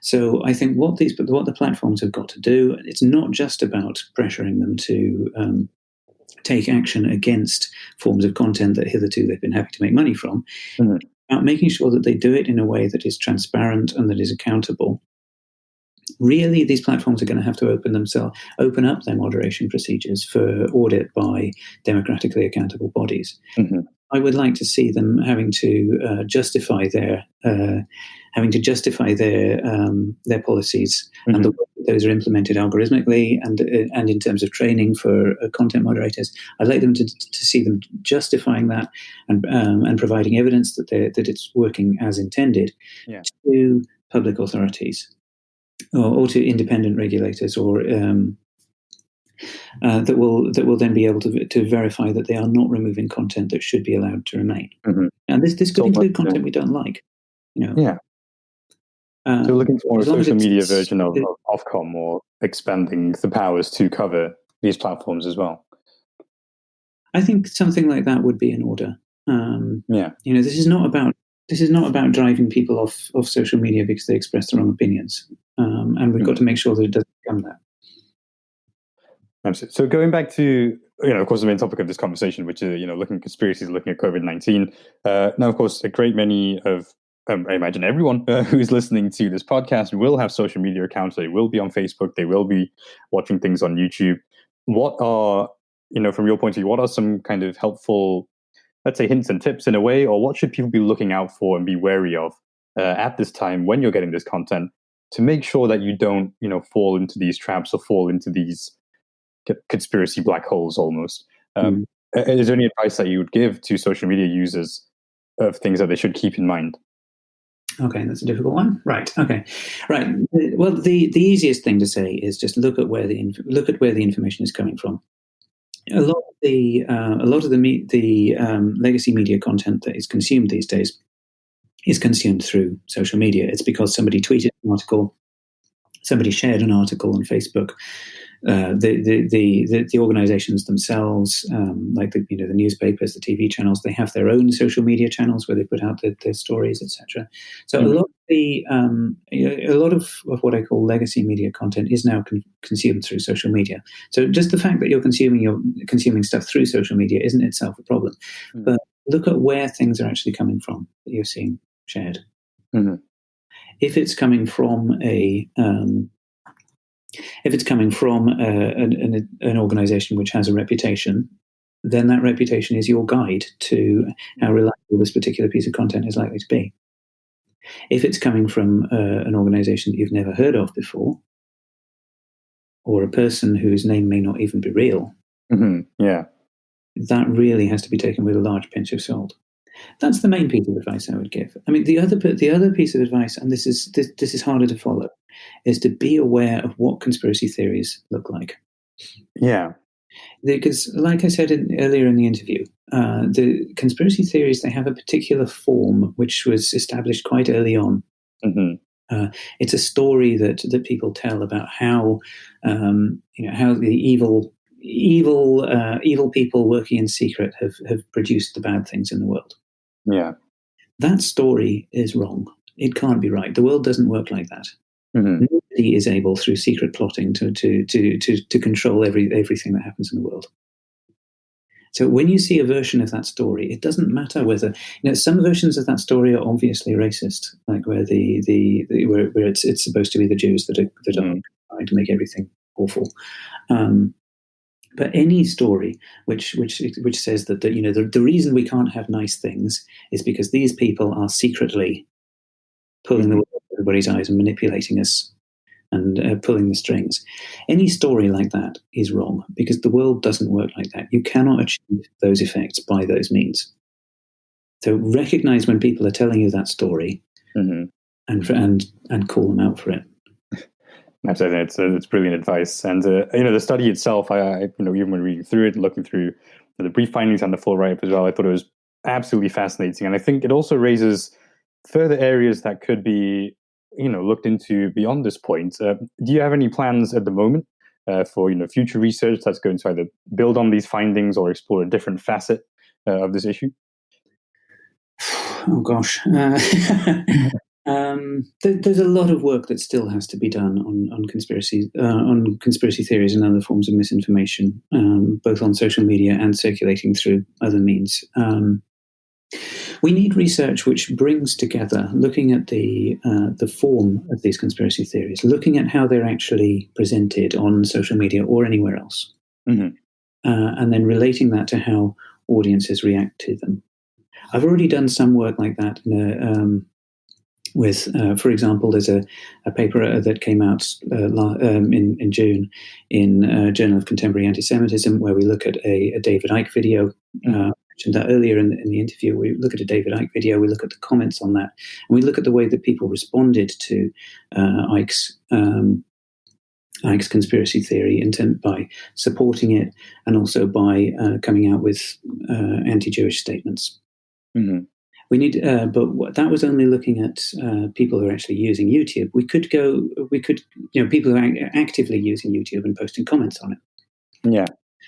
[SPEAKER 2] So I think what the platforms have got to do, it's not just about pressuring them to take action against forms of content that hitherto they've been happy to make money from. It's about making sure that they do it in a way that is transparent and that is accountable. Really, these platforms are going to have to open up their moderation procedures for audit by democratically accountable bodies. I would like to see them having to justify their policies and the way that those are implemented algorithmically and in terms of training for content moderators. I'd like them to see them justifying that and providing evidence that it's working as intended to public authorities. Or to independent regulators, or that will then be able to verify that they are not removing content that should be allowed to remain. And this could include content we don't like.
[SPEAKER 1] So looking for a social media version of Ofcom, or expanding the powers to cover these platforms as well.
[SPEAKER 2] I think something like that would be in order. This is not about driving people off social media because they express the wrong opinions. And we've got to make sure that it doesn't become that.
[SPEAKER 1] Absolutely. So going back to, of course, the main topic of this conversation, which is, looking at conspiracies, looking at COVID-19. Now, of course, a great many of, I imagine everyone who's listening to this podcast will have social media accounts. They will be on Facebook. They will be watching things on YouTube. What are, from your point of view, what are some kind of helpful, let's say, hints and tips in a way, or what should people be looking out for and be wary of at this time when you're getting this content, to make sure that you don't, fall into these traps or fall into these conspiracy black holes almost? Is there any advice that you would give to social media users of things that they should keep in mind?
[SPEAKER 2] Okay, that's a difficult one. Right. Okay. Right. Well, the easiest thing to say is just look at where the information is coming from. A lot of the legacy media content that is consumed these days is consumed through social media. It's because somebody tweeted an article, somebody shared an article on Facebook, the organizations themselves, like the newspapers, the TV channels, they have their own social media channels where they put out their stories, etc. So a lot of what I call legacy media content is now consumed through social media. So just the fact that you're consuming stuff through social media isn't itself a problem. But look at where things are actually coming from that you're seeing shared. If it's coming from an organization which has a reputation, then that reputation is your guide to how reliable this particular piece of content is likely to be. If it's coming from an organization that you've never heard of before, or a person whose name may not even be real, that really has to be taken with a large pinch of salt. That's the main piece of advice I would give. I mean, the other piece of advice, and this is harder to follow, is to be aware of what conspiracy theories look like.
[SPEAKER 1] Yeah.
[SPEAKER 2] Because, like I said earlier in the interview, the conspiracy theories, they have a particular form which was established quite early on. It's a story that people tell about how how the evil people working in secret have produced the bad things in the world.
[SPEAKER 1] Yeah.
[SPEAKER 2] That story is wrong. It can't be right. The world doesn't work like that. Nobody is able, through secret plotting, to control everything that happens in the world. So when you see a version of that story, it doesn't matter whether some versions of that story are obviously racist, like where where it's supposed to be the Jews that are trying to make everything awful. But any story which says that the reason we can't have nice things is because these people are secretly pulling the wool over everybody's eyes and manipulating us and pulling the strings. Any story like that is wrong, because the world doesn't work like that. You cannot achieve those effects by those means. So recognize when people are telling you that story, and call them out for it.
[SPEAKER 1] Absolutely, it's brilliant advice. And the study itself, I even when reading through it, looking through the brief findings and the full write-up as well, I thought it was absolutely fascinating. And I think it also raises further areas that could be looked into beyond this point. Do you have any plans at the moment for future research that's going to either build on these findings or explore a different facet of this issue?
[SPEAKER 2] Oh gosh. There's a lot of work that still has to be done on conspiracy theories and other forms of misinformation, both on social media and circulating through other means. We need research which brings together, looking at the form of these conspiracy theories, looking at how they're actually presented on social media or anywhere else, and then relating that to how audiences react to them. I've already done some work like that for example, there's a paper that came out in June in Journal of Contemporary Anti-Semitism, where we look at a David Icke video. I mentioned that earlier in the interview. We look at a David Icke video, we look at the comments on that, and we look at the way that people responded to Icke's conspiracy theory by supporting it and also by coming out with anti-Jewish statements. We need, but that was only looking at people who are actually using YouTube. People who are actively using YouTube and posting comments on it.
[SPEAKER 1] Yeah.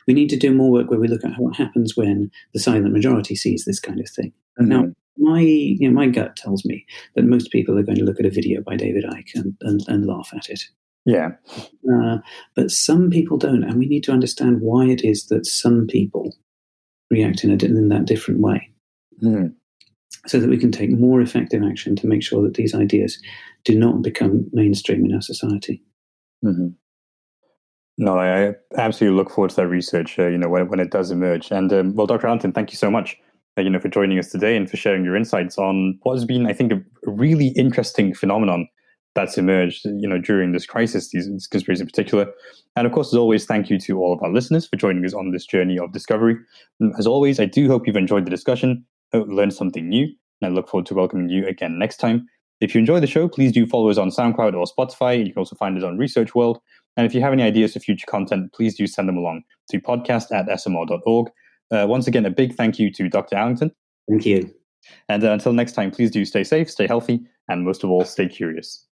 [SPEAKER 2] We need to do more work where we look at what happens when the silent majority sees this kind of thing. Now, my gut tells me that most people are going to look at a video by David Icke and laugh at it.
[SPEAKER 1] Yeah.
[SPEAKER 2] But some people don't, and we need to understand why it is that some people react in that different way. So that we can take more effective action to make sure that these ideas do not become mainstream in our society.
[SPEAKER 1] No, I absolutely look forward to that research, when it does emerge. And well, Dr. Allenton, thank you so much, for joining us today and for sharing your insights on what has been, I think, a really interesting phenomenon that's emerged, during this crisis, these conspiracies in particular. And of course, as always, thank you to all of our listeners for joining us on this journey of discovery. As always, I do hope you've enjoyed the discussion, learned something new, and I look forward to welcoming you again next time. If you enjoy the show, please do follow us on SoundCloud or Spotify. You can also find us on Research World. And if you have any ideas for future content, please do send them along to podcast@esomar.org. Once again, a big thank you to Dr. Allenton.
[SPEAKER 2] Thank you.
[SPEAKER 1] And until next time, please do stay safe, stay healthy, and most of all, stay curious.